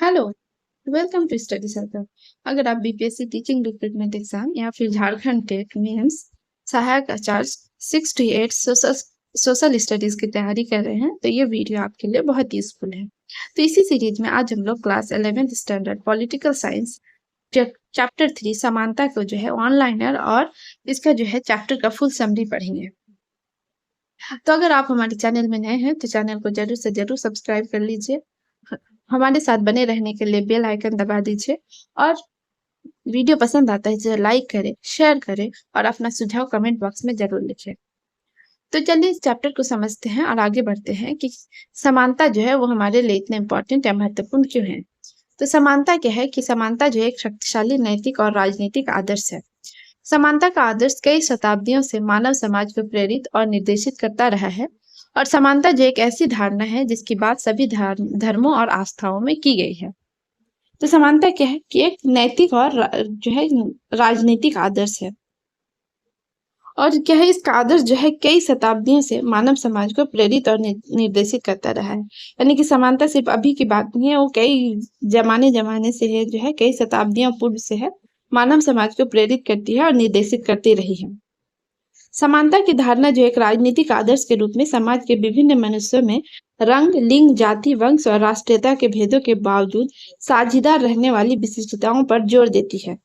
Hello, welcome to study circle. अगर आप BPSC teaching recruitment exam या फिर झारखंड टेट मेंस सहायक आचार्य 6 to 8 सोशल स्टडीज की तैयारी कर रहे हैं तो ये वीडियो आपके लिए बहुत यूजफुल है। तो इसी सीरीज में आज हम लोग class 11th standard political science chapter 3 समानता को जो है ऑनलाइनर और इसका जो है चैप्टर का फुल समरी पढ़ेंगे। तो अगर आप हमारे चैनल में नए हैं तो चैनल को जरूर से जरूर सब्सक्राइब कर लीजिए। हमारे साथ बने रहने के लिए बेल आइकन दबा दीजिए और वीडियो पसंद आता है तो लाइक करें, शेयर करें और अपना सुझाव कमेंट बॉक्स में जरूर लिखें। तो चलिए इस चैप्टर को समझते हैं और आगे बढ़ते हैं कि समानता जो है वो हमारे लिए इतना इम्पोर्टेंट या महत्वपूर्ण क्यों है। तो समानता क्या है कि समानता जो एक शक्तिशाली नैतिक और राजनीतिक आदर्श है। समानता का आदर्श कई शताब्दियों से मानव समाज को प्रेरित और निर्देशित करता रहा है और समानता जो एक ऐसी धारणा है जिसकी बात सभी धर्मों और आस्थाओं में की गई है। तो समानता क्या है कि एक नैतिक और जो है राजनीतिक आदर्श है और क्या है इसका आदर्श जो है कई शताब्दियों से मानव समाज को प्रेरित और निर्देशित करता रहा है। यानी कि समानता सिर्फ अभी की बात नहीं है, वो कई जमाने से है, जो है कई शताब्दियों पूर्व से है, मानव समाज को प्रेरित करती है और निर्देशित करती रही है। समानता की धारणा जो एक राजनीतिक आदर्श के रूप में समाज के विभिन्न मनुष्यों में रंग, लिंग, जाति, वंश और राष्ट्रीयता के भेदों के बावजूद साझेदार रहने वाली विशिष्टताओं पर जोर देती है।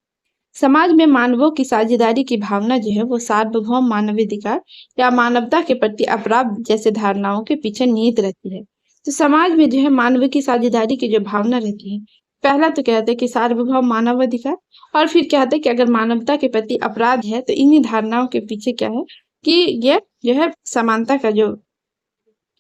समाज में मानवों की साझेदारी की भावना जो है वो सार्वभौम मानवाधिकार या मानवता के प्रति अपराध जैसे धारणाओं के पीछे निहित रहती है। तो समाज में जो है मानव की साझेदारी की जो भावना रहती है, पहला तो कहते हैं कि सार्वभौम मानवाधिकार और फिर कहते हैं कि अगर मानवता के प्रति अपराध है तो इन्हीं धारणाओं के पीछे क्या है कि ये जो है समानता का जो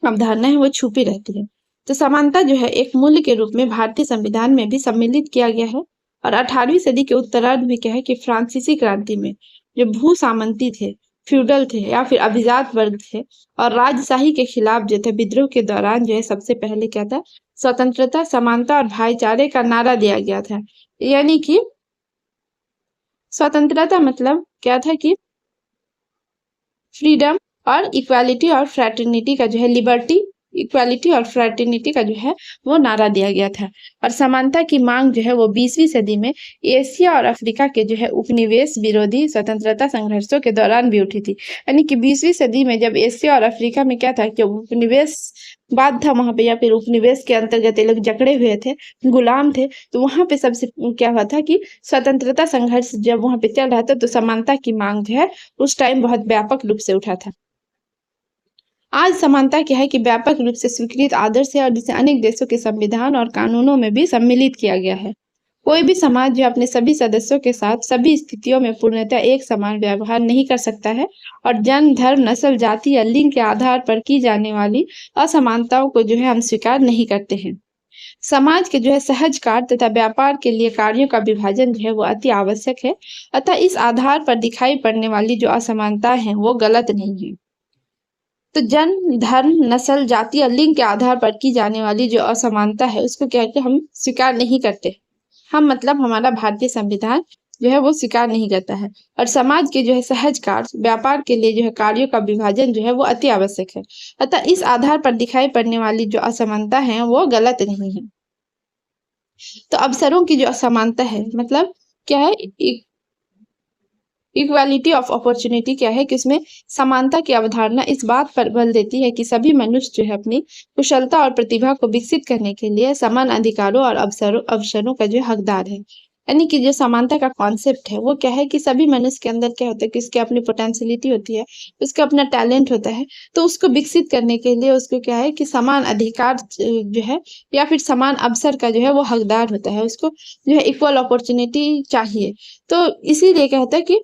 अवधारणा है वो छुपी रहती है। तो समानता जो है एक मूल्य के रूप में भारतीय संविधान में भी सम्मिलित किया गया है और 18वीं सदी के उत्तरार्ध में क्या है कि फ्रांसीसी क्रांति में जो भू सामंती थे, फ्यूडल थे या फिर अभिजात वर्ग थे और राजशाही के खिलाफ जो थे विद्रोह के दौरान जो है सबसे पहले क्या था, स्वतंत्रता, समानता और भाईचारे का नारा दिया गया था। यानी कि स्वतंत्रता मतलब क्या था कि फ्रीडम और इक्वालिटी और फ्रैटर्निटी का जो है लिबर्टी, इक्वालिटी और फ्रैटर्निटी का जो है वो नारा दिया गया था। और समानता की मांग जो है वो 20वीं सदी में एशिया और अफ्रीका के जो है उपनिवेश विरोधी स्वतंत्रता संघर्षों के दौरान भी उठी थी। यानी कि 20वीं सदी में जब एशिया और अफ्रीका में क्या था कि उपनिवेशवाद था वहां पे या फिर उपनिवेश के अंतर्गत ये लोग जकड़े हुए थे, गुलाम थे, तो वहां पे सबसे क्या हुआ था कि स्वतंत्रता संघर्ष जब वहां पे चल रहा था तो समानता की मांग जो है उस टाइम बहुत व्यापक रूप से उठा था। आज समानता क्या है कि व्यापक रूप से स्वीकृत आदर्श है और जिसे अनेक देशों के संविधान और कानूनों में भी सम्मिलित किया गया है। कोई भी समाज जो अपने सभी सदस्यों के साथ सभी स्थितियों में पूर्णतः एक समान व्यवहार नहीं कर सकता है और जन्म, धर्म, नस्ल, जाति या लिंग के आधार पर की जाने वाली असमानताओं को जो है हम स्वीकार नहीं करते हैं। समाज के जो है सहज कार्य तथा व्यापार के लिए कार्यों का विभाजन जो है वो अति आवश्यक है, अतः इस आधार पर दिखाई पड़ने वाली जो असमानता है वो गलत नहीं है। तो जन्म, धर्म, नस्ल, जाति और लिंग के आधार पर की जाने वाली जो असमानता है उसको क्या है कि हम स्वीकार नहीं करते। हम मतलब हमारा भारतीय संविधान जो है वो स्वीकार नहीं करता है और समाज के जो है सहज कार्य, व्यापार के लिए जो है कार्यों का विभाजन जो है वो अति आवश्यक है, अतः इस आधार पर दिखाई पड़ने वाली जो असमानता है वो गलत नहीं है। तो अवसरों की जो असमानता है मतलब क्या है, इक्वालिटी ऑफ अपॉर्चुनिटी क्या है कि उसमें समानता की अवधारणा इस बात पर बल देती है कि सभी मनुष्य जो है अपनी कुशलता और प्रतिभा को विकसित करने के लिए समान अधिकारों और अवसरों का जो हकदार है। यानी कि जो समानता का कॉन्सेप्ट है वो क्या है कि सभी मनुष्य के अंदर क्या होता है कि उसकी अपनी पोटेंशियलिटी होती है, उसका अपना टैलेंट होता है, तो उसको विकसित करने के लिए उसको क्या है कि समान अधिकार जो है या फिर समान अवसर का जो है वो हकदार होता है, उसको जो है इक्वल अपॉर्चुनिटी चाहिए। तो इसीलिए कहता है कि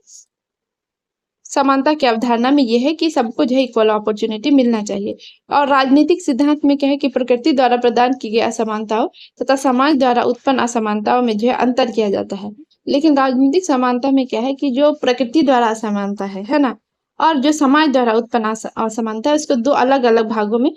समानता की अवधारणा में यह है कि सबको जो है इक्वल अपॉर्चुनिटी मिलना चाहिए। और राजनीतिक सिद्धांत में क्या है कि प्रकृति द्वारा प्रदान की गई असमानताओं तथा समाज द्वारा उत्पन्न असमानताओं में जो है अंतर किया जाता है। लेकिन राजनीतिक समानता में क्या है कि जो प्रकृति द्वारा असमानता है ना, और जो समाज द्वारा उत्पन्न असमानता है उसको दो अलग अलग भागों में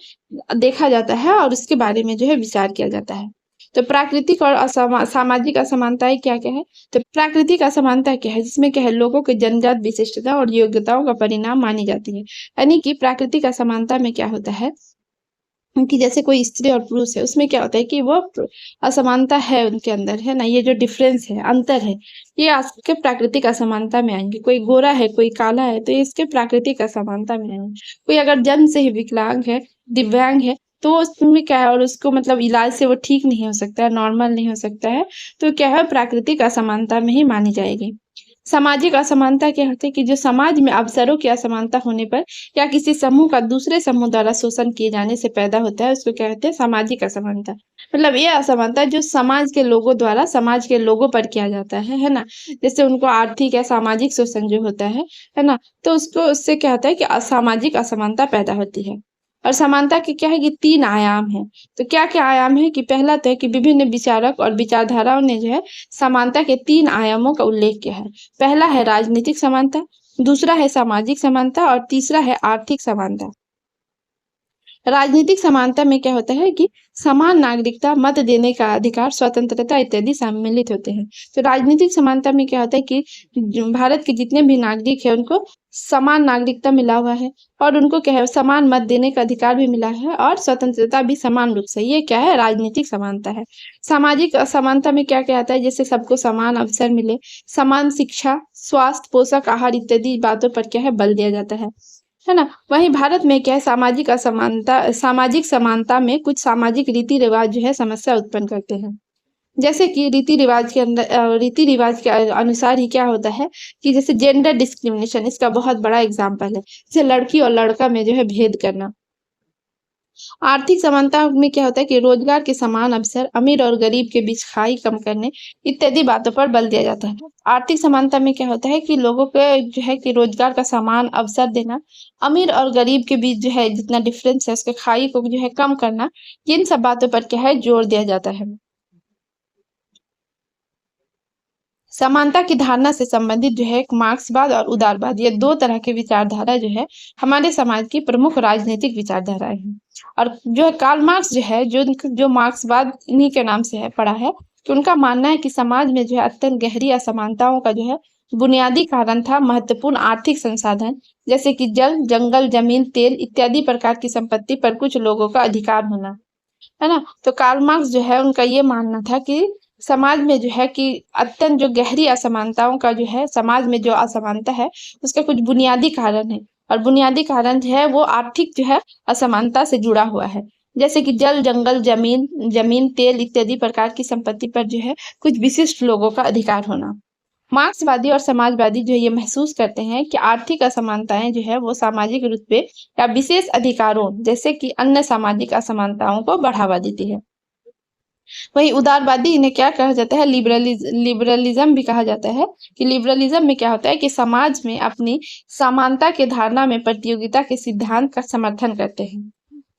देखा जाता है और उसके बारे में जो है विचार किया जाता है। तो प्राकृतिक और सामाजिक असमानताएं क्या क्या है। तो प्राकृतिक असमानता क्या है, जिसमें क्या है लोगों के जन्मजात विशिष्टता और योग्यताओं का परिणाम मानी जाती है। यानी कि प्राकृतिक असमानता में क्या होता है कि जैसे कोई स्त्री और पुरुष है, उसमें क्या होता है कि वो असमानता है उनके अंदर, है ना? ये जो डिफरेंस है, अंतर है, ये आपके प्राकृतिक असमानता में आएँगे। कोई गोरा है, कोई काला है, तो ये इसके प्राकृतिक असमानता में आएँगे। कोई अगर जन्म से ही विकलांग है, दिव्यांग है, तो उसमें क्या है और उसको मतलब इलाज से वो ठीक नहीं हो सकता है, नॉर्मल नहीं हो सकता है, तो क्या है प्राकृतिक असमानता में ही मानी जाएगी। सामाजिक असमानता क्या होता है कि जो समाज में अवसरों की असमानता होने पर या किसी समूह का दूसरे समूह द्वारा शोषण किए जाने से पैदा होता है, उसको क्या कहते हैं सामाजिक असमानता। मतलब ये असमानता जो समाज के लोगों द्वारा समाज के लोगों पर किया जाता है ना? जैसे उनको आर्थिक या सामाजिक शोषण जो होता है ना? तो उसको उससे क्या होता है कि असामाजिक असमानता पैदा होती है। और समानता के क्या है कि 3 आयाम हैं। तो क्या-क्या आयाम है कि पहला तो है कि विभिन्न विचारक और विचारधाराओं ने जो है समानता के 3 आयामों का उल्लेख किया है। पहला है राजनीतिक समानता, दूसरा है सामाजिक समानता और तीसरा है आर्थिक समानता। राजनीतिक समानता में क्या होता है कि समान नागरिकता, मत देने का अधिकार, स्वतंत्रता इत्यादि सम्मिलित होते हैं। तो राजनीतिक समानता में क्या होता है कि भारत के जितने भी नागरिक हैं उनको समान नागरिकता मिला हुआ है और उनको क्या है समान मत देने का अधिकार भी मिला है और स्वतंत्रता भी समान रूप से। ये क्या है राजनीतिक समानता है। सामाजिक असमानता में क्या-क्या आता है जैसे सबको समान अवसर मिले, समान शिक्षा, स्वास्थ्य, पोषक आहार इत्यादि बातों पर क्या है बल दिया जाता है ना? वहीं भारत में क्या है सामाजिक समानता में कुछ सामाजिक रीति-रिवाज जो है समस्या उत्पन्न करते हैं। जैसे कि रीति-रिवाज के अनुसार ही क्या होता है कि जैसे जेंडर डिस्क्रिमिनेशन इसका बहुत बड़ा एग्ज़ाम्पल है। जैसे लड़की और लड़का में जो है भेद करना। आर्थिक समानता में क्या होता है कि रोजगार के समान अवसर, अमीर और गरीब के बीच खाई कम करने इत्यादि बातों पर बल दिया जाता है। आर्थिक समानता में क्या होता है कि लोगों को जो है कि रोजगार का समान अवसर देना, अमीर और गरीब के बीच जो है जितना डिफरेंस है उसके खाई को जो है कम करना, इन सब बातों पर क्या है जोर दिया जाता है। समानता की धारणा से संबंधित जो है एक मार्क्सवाद और उदारवाद ये 2 तरह की विचारधारा जो है हमारे समाज की प्रमुख राजनीतिक विचारधाराएँ हैं। और जो है कार्ल मार्क्स जो है जो मार्क्सवाद इन्हीं के नाम से है पड़ा है कि उनका मानना है कि समाज में जो है अत्यंत गहरी असमानताओं का जो है बुनियादी कारण था महत्वपूर्ण आर्थिक संसाधन जैसे कि जल, जंगल, जमीन, तेल इत्यादि प्रकार की संपत्ति पर कुछ लोगों का अधिकार होना। है ना? तो कार्ल मार्क्स जो है उनका ये मानना था कि समाज में जो है कि अत्यंत जो गहरी असमानताओं का जो है समाज में जो असमानता है उसका कुछ बुनियादी कारण है और बुनियादी कारण जो है वो आर्थिक जो है असमानता से जुड़ा हुआ है। जैसे कि जल, जंगल, जमीन, तेल इत्यादि प्रकार की संपत्ति पर जो है कुछ विशिष्ट लोगों का अधिकार होना। मार्क्सवादी और समाजवादी जो ये महसूस करते हैं कि आर्थिक असमानताएं जो है वो सामाजिक रुतबे या विशेष अधिकारों जैसे कि अन्य सामाजिक असमानताओं को बढ़ावा देती है। वहीं उदारवादी इन्हें क्या कहा जाता है लिबरलिज्म भी कहा जाता है कि लिबरलिज्म में क्या होता है कि समाज में अपनी समानता के धारणा में प्रतियोगिता के सिद्धांत का समर्थन करते हैं।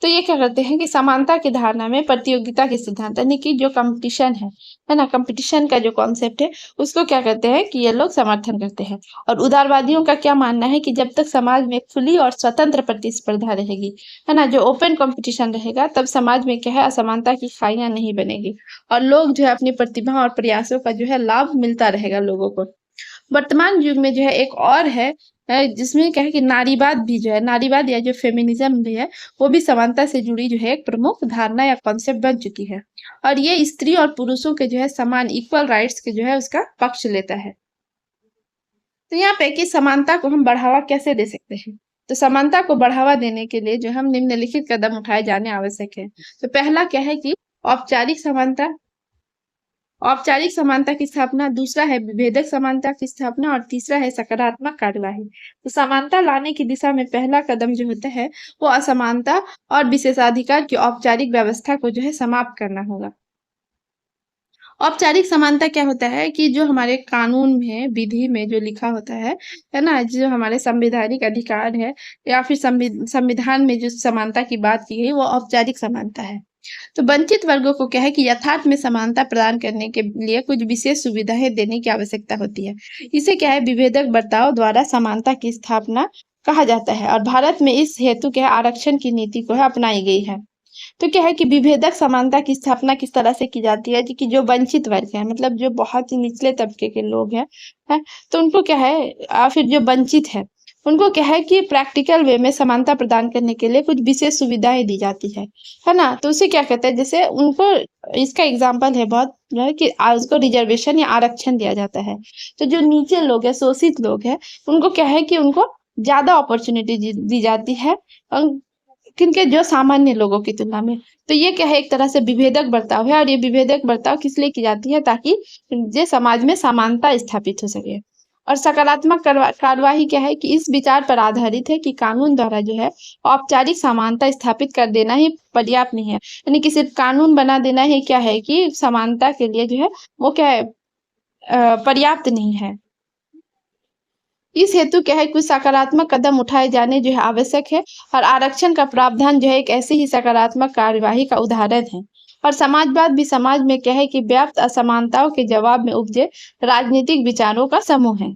तो ये क्या करते हैं कि समानता की धारणा में प्रतियोगिता के सिद्धांत यानी कि जो कंपटीशन है ना कंपटीशन का जो कॉन्सेप्ट है उसको क्या करते हैं कि ये लोग समर्थन करते हैं और उदारवादियों का क्या मानना है कि जब तक समाज में खुली और स्वतंत्र प्रतिस्पर्धा रहेगी है ना जो ओपन कंपटीशन रहेगा तब समाज में क्या है असमानता की खाइयां नहीं बनेगी और लोग जो है अपनी प्रतिभा और प्रयासों का जो है लाभ मिलता रहेगा लोगों को। वर्तमान युग में जो है एक और है जिसमें क्या है कि नारीवाद भी जो है नारीवाद या जो फेमिनिज्म भी है वो भी समानता से जुड़ी जो है एक प्रमुख धारणा या कॉन्सेप्ट बन चुकी है और ये स्त्री और पुरुषों के जो है समान इक्वल राइट्स के जो है उसका पक्ष लेता है। तो यहाँ पे कि समानता को हम बढ़ावा कैसे दे सकते हैं? तो समानता को बढ़ावा देने के लिए जो हम निम्नलिखित कदम उठाए जाने आवश्यक है। तो पहला क्या है कि औपचारिक समानता औपचारिक समानता की स्थापना, दूसरा है विभेदक समानता की स्थापना और तीसरा है सकारात्मक कार्यवाही। तो समानता लाने की दिशा में पहला कदम जो होता है वो असमानता और विशेषाधिकार की औपचारिक व्यवस्था को जो है समाप्त करना होगा। औपचारिक समानता क्या होता है कि जो हमारे कानून में विधि में जो लिखा होता है ना जो हमारे संवैधानिक अधिकार है या फिर संविधान में जो समानता की बात की गई वो औपचारिक समानता है। तो वंचित वर्गों को क्या है कि यथार्थ में समानता प्रदान करने के लिए कुछ विशेष सुविधाएं देने की आवश्यकता होती है। इसे क्या है विभेदक बर्ताव द्वारा समानता की स्थापना कहा जाता है और भारत में इस हेतु क्या है आरक्षण की नीति को है अपनाई गई है। तो क्या है कि विभेदक समानता की स्थापना किस तरह से की जाती है कि जो वंचित वर्ग है मतलब जो बहुत ही निचले तबके के लोग हैं है? तो उनको क्या है फिर जो वंचित है उनको क्या है कि प्रैक्टिकल वे में समानता प्रदान करने के लिए कुछ विशेष सुविधाएं दी जाती है ना। तो उसे क्या कहते हैं, जैसे उनको इसका एग्जाम्पल है बहुत जो है कि उसको रिजर्वेशन या आरक्षण दिया जाता है। तो जो नीचे लोग है, शोषित लोग है, उनको क्या है कि उनको ज्यादा अपॉर्चुनिटी दी जाती है किनके, जो सामान्य लोगों की तुलना में। तो ये क्या है, एक तरह से विभेदक बर्ताव है, और ये विभेदक बर्ताव किस लिए की जाती है, ताकि ये समाज में समानता स्थापित हो सके। और सकारात्मक कार्यवाही क्या है कि इस विचार पर आधारित है कि कानून द्वारा जो है औपचारिक समानता स्थापित कर देना ही पर्याप्त नहीं है, यानी कि सिर्फ कानून बना देना ही क्या है कि समानता के लिए जो है वो क्या है, पर्याप्त नहीं है। इस हेतु क्या है, कुछ सकारात्मक कदम उठाए जाने जो है आवश्यक है, और आरक्षण का प्रावधान जो है एक ऐसी ही सकारात्मक कार्यवाही का उदाहरण है। और समाजवाद भी समाज में क्या है कि व्याप्त असमानताओं के जवाब में उपजे राजनीतिक विचारों का समूह है।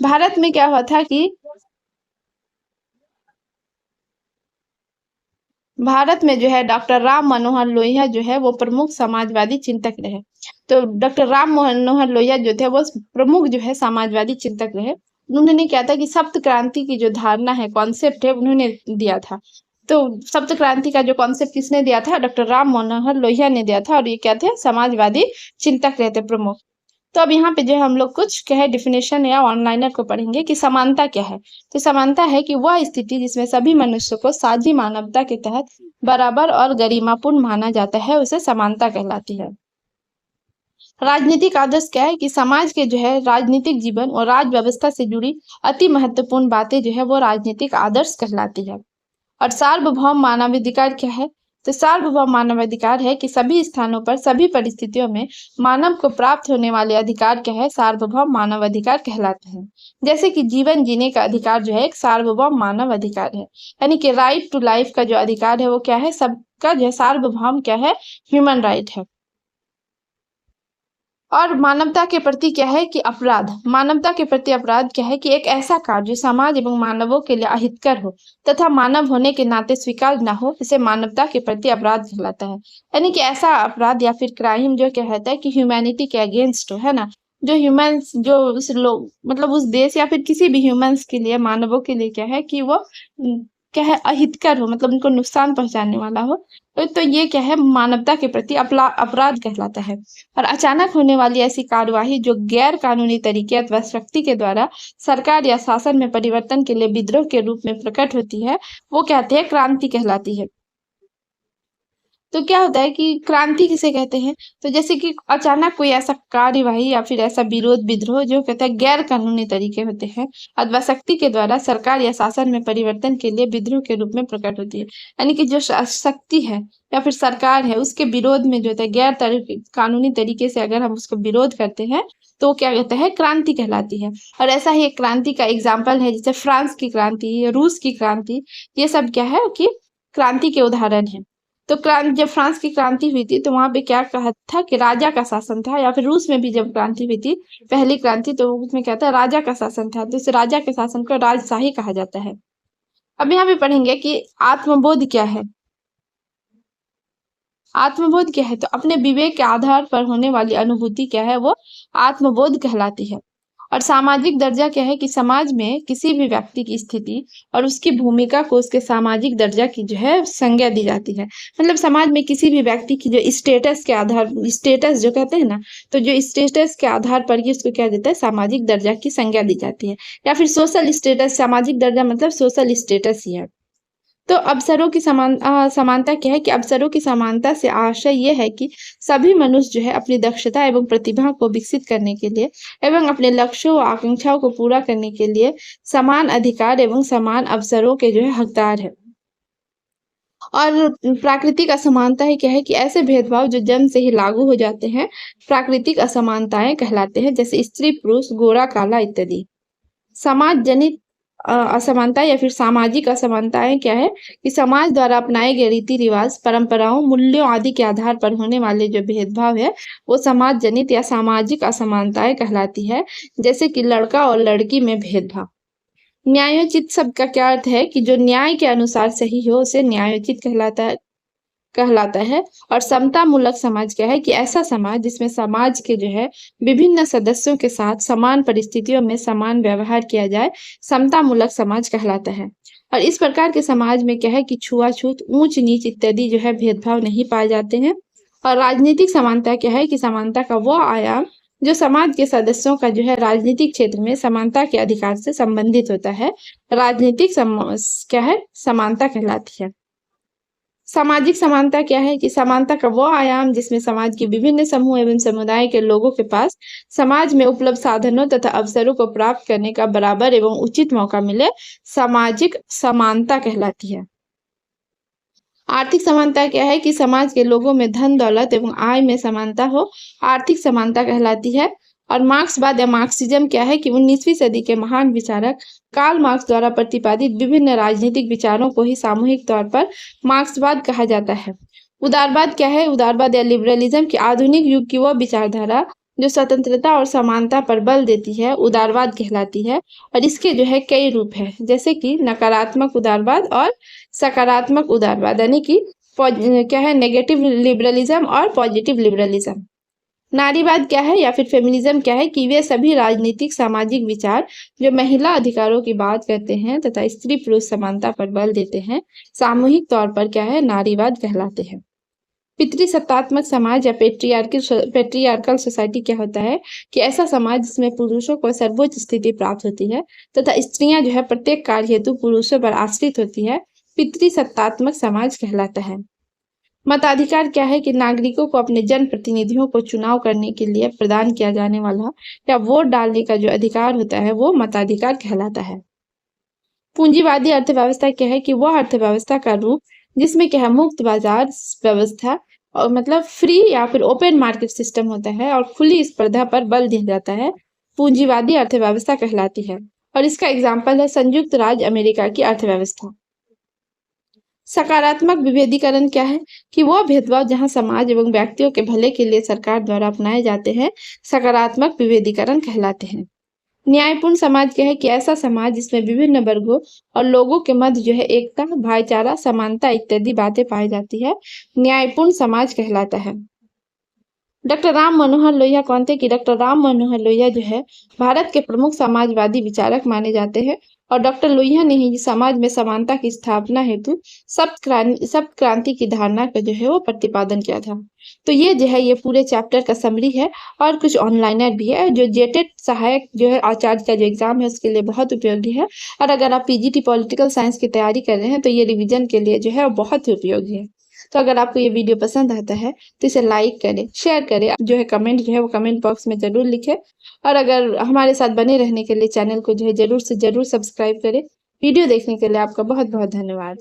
भारत में क्या हुआ था कि भारत में जो है डॉक्टर राम मनोहर लोहिया जो है वो प्रमुख समाजवादी चिंतक रहे। तो डॉक्टर राम मनोहर लोहिया जो थे वो प्रमुख जो है समाजवादी चिंतक रहे। उन्होंने क्या था कि सप्त क्रांति की जो धारणा है, कॉन्सेप्ट है, उन्होंने दिया था। तो सप्त क्रांति का जो कॉन्सेप्ट किसने दिया था, डॉक्टर राम मनोहर लोहिया ने दिया था, और ये क्या थे, समाजवादी चिंतक रहते प्रमुख। तो अब यहाँ पे जो है हम लोग कुछ क्या है डिफिनेशन या ऑनलाइनर को पढ़ेंगे कि समानता क्या है। तो समानता है कि वह स्थिति जिसमें सभी मनुष्यों को साझी मानवता के तहत बराबर और गरिमापूर्ण माना जाता है, उसे समानता कहलाती है। राजनीतिक आदर्श क्या है कि समाज के जो है राजनीतिक जीवन और राज व्यवस्था से जुड़ी अति महत्वपूर्ण बातें जो है वो राजनीतिक आदर्श कहलाती है। और सार्वभौम मानवाधिकार क्या है, तो सार्वभौम मानवाधिकार है कि सभी स्थानों पर सभी परिस्थितियों में मानव को प्राप्त होने वाले अधिकार क्या है, सार्वभौम मानवाधिकार कहलाते हैं। जैसे कि जीवन जीने का अधिकार जो है एक सार्वभौम मानव अधिकार है, यानी कि राइट टू लाइफ का जो अधिकार है वो क्या है, सबका जो है सार्वभौम क्या है, ह्यूमन राइट है। और मानवता के प्रति क्या है कि अपराध, मानवता के प्रति अपराध क्या है कि एक ऐसा कार्य जो समाज एवं मानवों के लिए अहितकर हो तथा मानव होने के नाते स्वीकार न हो, इसे मानवता के प्रति अपराध कहलाता है। यानी कि ऐसा अपराध या फिर क्राइम जो क्या कहता है कि ह्यूमैनिटी के अगेंस्ट हो, है ना। जो ह्यूमंस जो उस लोग मतलब उस देश या फिर किसी भी ह्यूमंस के लिए, मानवों के लिए क्या है कि वो क्या है अहितकर हो, मतलब उनको नुकसान पहुंचाने वाला हो। तो ये क्या है, मानवता के प्रति अपराध कहलाता है। और अचानक होने वाली ऐसी कार्यवाही जो गैर कानूनी तरीके अथवा शक्ति के द्वारा सरकार या शासन में परिवर्तन के लिए विद्रोह के रूप में प्रकट होती है, वो कहते हैं क्रांति कहलाती है। तो क्या होता है कि क्रांति किसे कहते हैं, तो जैसे कि अचानक कोई ऐसा कार्यवाही या फिर ऐसा विरोध विद्रोह जो कहता है गैर कानूनी तरीके होते हैं अथवा शक्ति के द्वारा सरकार या शासन में परिवर्तन के लिए विद्रोह के रूप में प्रकट होती है। यानी कि जो शक्ति है या फिर सरकार है उसके विरोध में जो होता है कानूनी तरीके से अगर हम उसको विरोध करते हैं तो क्या कहते हैं, क्रांति कहलाती है। और ऐसा ही एक क्रांति का एग्जाम्पल है जैसे फ्रांस की क्रांति, रूस की क्रांति, ये सब क्या है कि क्रांति के उदाहरण है। तो जब फ्रांस की क्रांति हुई थी तो वहां पे क्या कहा था कि राजा का शासन था, या फिर रूस में भी जब क्रांति हुई थी पहली क्रांति, तो उसमें क्या था, राजा का शासन था। तो इस राजा के शासन को राजशाही कहा जाता है। अब यहाँ पे पढ़ेंगे कि आत्मबोध क्या है। आत्मबोध क्या है, तो अपने विवेक के आधार पर होने वाली अनुभूति क्या है, वो आत्मबोध कहलाती है। और सामाजिक दर्जा क्या है कि समाज में किसी भी व्यक्ति की स्थिति और उसकी भूमिका को उसके सामाजिक दर्जा की जो है संज्ञा दी जाती है। मतलब समाज में किसी भी व्यक्ति की जो स्टेटस के आधार, स्टेटस जो कहते हैं ना, तो जो स्टेटस के आधार पर ही उसको क्या देता है, सामाजिक दर्जा की संज्ञा दी जाती है। या फिर सोशल स्टेटस, सामाजिक दर्जा मतलब सोशल स्टेटस ही है। तो अवसरों की समानता क्या है कि अवसरों की समानता से आशय ये है कि सभी मनुष्य जो है अपनी दक्षता एवं प्रतिभा को विकसित करने के लिए एवं अपने लक्ष्यों और आकांक्षाओं को पूरा करने के लिए समान अधिकार एवं समान अवसरों के जो है हकदार है। और प्राकृतिक असमानता है क्या है कि ऐसे भेदभाव जो जन्म से ही लागू हो जाते हैं प्राकृतिक असमानताएं कहलाते हैं, जैसे स्त्री पुरुष, गोरा काला इत्यादि। समाज जनित असमानता या फिर सामाजिक असमानताएं क्या है कि समाज द्वारा अपनाए गए रीति रिवाज, परंपराओं, मूल्यों आदि के आधार पर होने वाले जो भेदभाव है वो समाज जनित या सामाजिक असमानताएं कहलाती है। जैसे कि लड़का और लड़की में भेदभाव। न्यायोचित शब्द का क्या अर्थ है कि जो न्याय के अनुसार सही हो उसे न्यायोचित कहलाता है। कहलाता है। और समतामूलक समाज क्या है कि ऐसा समाज जिसमें समाज के जो है विभिन्न सदस्यों के साथ समान परिस्थितियों में समान व्यवहार किया जाए, समतामूलक समाज कहलाता है। और इस प्रकार के समाज में क्या है कि छुआछूत, ऊंच नीच इत्यादि जो है भेदभाव नहीं पाए जाते हैं। और राजनीतिक समानता क्या है कि समानता का वो आयाम जो समाज के सदस्यों का जो है राजनीतिक क्षेत्र में समानता के अधिकार से संबंधित होता है, क्या है, समानता कहलाती है। सामाजिक समानता क्या है कि समानता का वो आयाम जिसमें समाज के विभिन्न समूह एवं समुदाय के लोगों के पास समाज में उपलब्ध साधनों तथा अवसरों को प्राप्त करने का बराबर एवं उचित मौका मिले, सामाजिक समानता कहलाती है। आर्थिक समानता क्या है कि समाज के लोगों में धन दौलत एवं आय में समानता हो, आर्थिक समानता कहलाती है। और मार्क्सवाद या मार्क्सिज्म क्या है कि 19वीं सदी के महान विचारक कार्ल मार्क्स द्वारा प्रतिपादित विभिन्न राजनीतिक विचारों को ही सामूहिक तौर पर मार्क्सवाद कहा जाता है। उदारवाद क्या है? उदारवाद या लिबरलिज्म की आधुनिक युग की वह विचारधारा जो स्वतंत्रता और समानता पर बल देती है, उदारवाद कहलाती है। और इसके जो है कई रूप है, जैसे कि नकारात्मक उदारवाद और सकारात्मक उदारवाद, यानी कि क्या है, नेगेटिव लिबरलिज्म और पॉजिटिव लिबरलिज्म। नारीवाद क्या है या फिर फेमिनिज्म क्या है कि वे सभी राजनीतिक सामाजिक विचार जो महिला अधिकारों की बात करते हैं तथा स्त्री पुरुष समानता पर बल देते हैं, सामूहिक तौर पर क्या है, नारीवाद कहलाते हैं। पितृसत्तात्मक समाज या पेट्रियार्कल सोसाइटी क्या होता है कि ऐसा समाज जिसमें पुरुषों को सर्वोच्च स्थिति प्राप्त होती है तथा स्त्रियां जो है प्रत्येक कार्य हेतु पुरुषों पर आश्रित होती है, पितृसत्तात्मक समाज कहलाता है। मताधिकार क्या है कि नागरिकों को अपने जनप्रतिनिधियों को चुनाव करने के लिए प्रदान किया जाने वाला या वोट डालने का जो अधिकार होता है वो मताधिकार कहलाता है। पूंजीवादी अर्थव्यवस्था क्या है कि वह अर्थव्यवस्था का रूप जिसमें क्या है, मुक्त बाजार व्यवस्था और मतलब फ्री या फिर ओपन मार्केट सिस्टम होता है और खुली स्पर्धा पर बल दिया जाता है, पूंजीवादी अर्थव्यवस्था कहलाती है। और इसका एग्जाम्पल है संयुक्त राज्य अमेरिका की अर्थव्यवस्था। सकारात्मक विभेदीकरण क्या है कि वह भेदभाव जहां समाज एवं व्यक्तियों के भले के लिए सरकार द्वारा अपनाए जाते हैं, सकारात्मक विभेदीकरण कहलाते हैं। न्यायपूर्ण समाज क्या है कि ऐसा समाज जिसमें विभिन्न वर्गों और लोगों के मध्य जो है एकता, भाईचारा, समानता इत्यादि बातें पाई जाती है, न्यायपूर्ण समाज कहलाता है। डॉक्टर राम मनोहर लोहिया कौन थे कि डॉक्टर राम मनोहर लोहिया जो है भारत के प्रमुख समाजवादी विचारक माने जाते हैं। और डॉक्टर लोहिया ने ही समाज में समानता की स्थापना हेतु सब क्रांति की धारणा का जो है वो प्रतिपादन किया था। तो ये जो है ये पूरे चैप्टर का समरी है। और कुछ ऑनलाइनर भी है जो जेटेट सहायक जो है आचार्य का जो एग्जाम है उसके लिए बहुत उपयोगी है। और अगर आप पीजीटी पॉलिटिकल साइंस की तैयारी कर रहे हैं तो ये रिविजन के लिए जो है वो बहुत ही उपयोगी है। तो अगर आपको ये वीडियो पसंद आता है तो इसे लाइक करें, शेयर करें, जो है कमेंट जो है वो कमेंट बॉक्स में जरूर लिखें। और अगर हमारे साथ बने रहने के लिए चैनल को जो है जरूर से जरूर सब्सक्राइब करें। वीडियो देखने के लिए आपका बहुत बहुत धन्यवाद।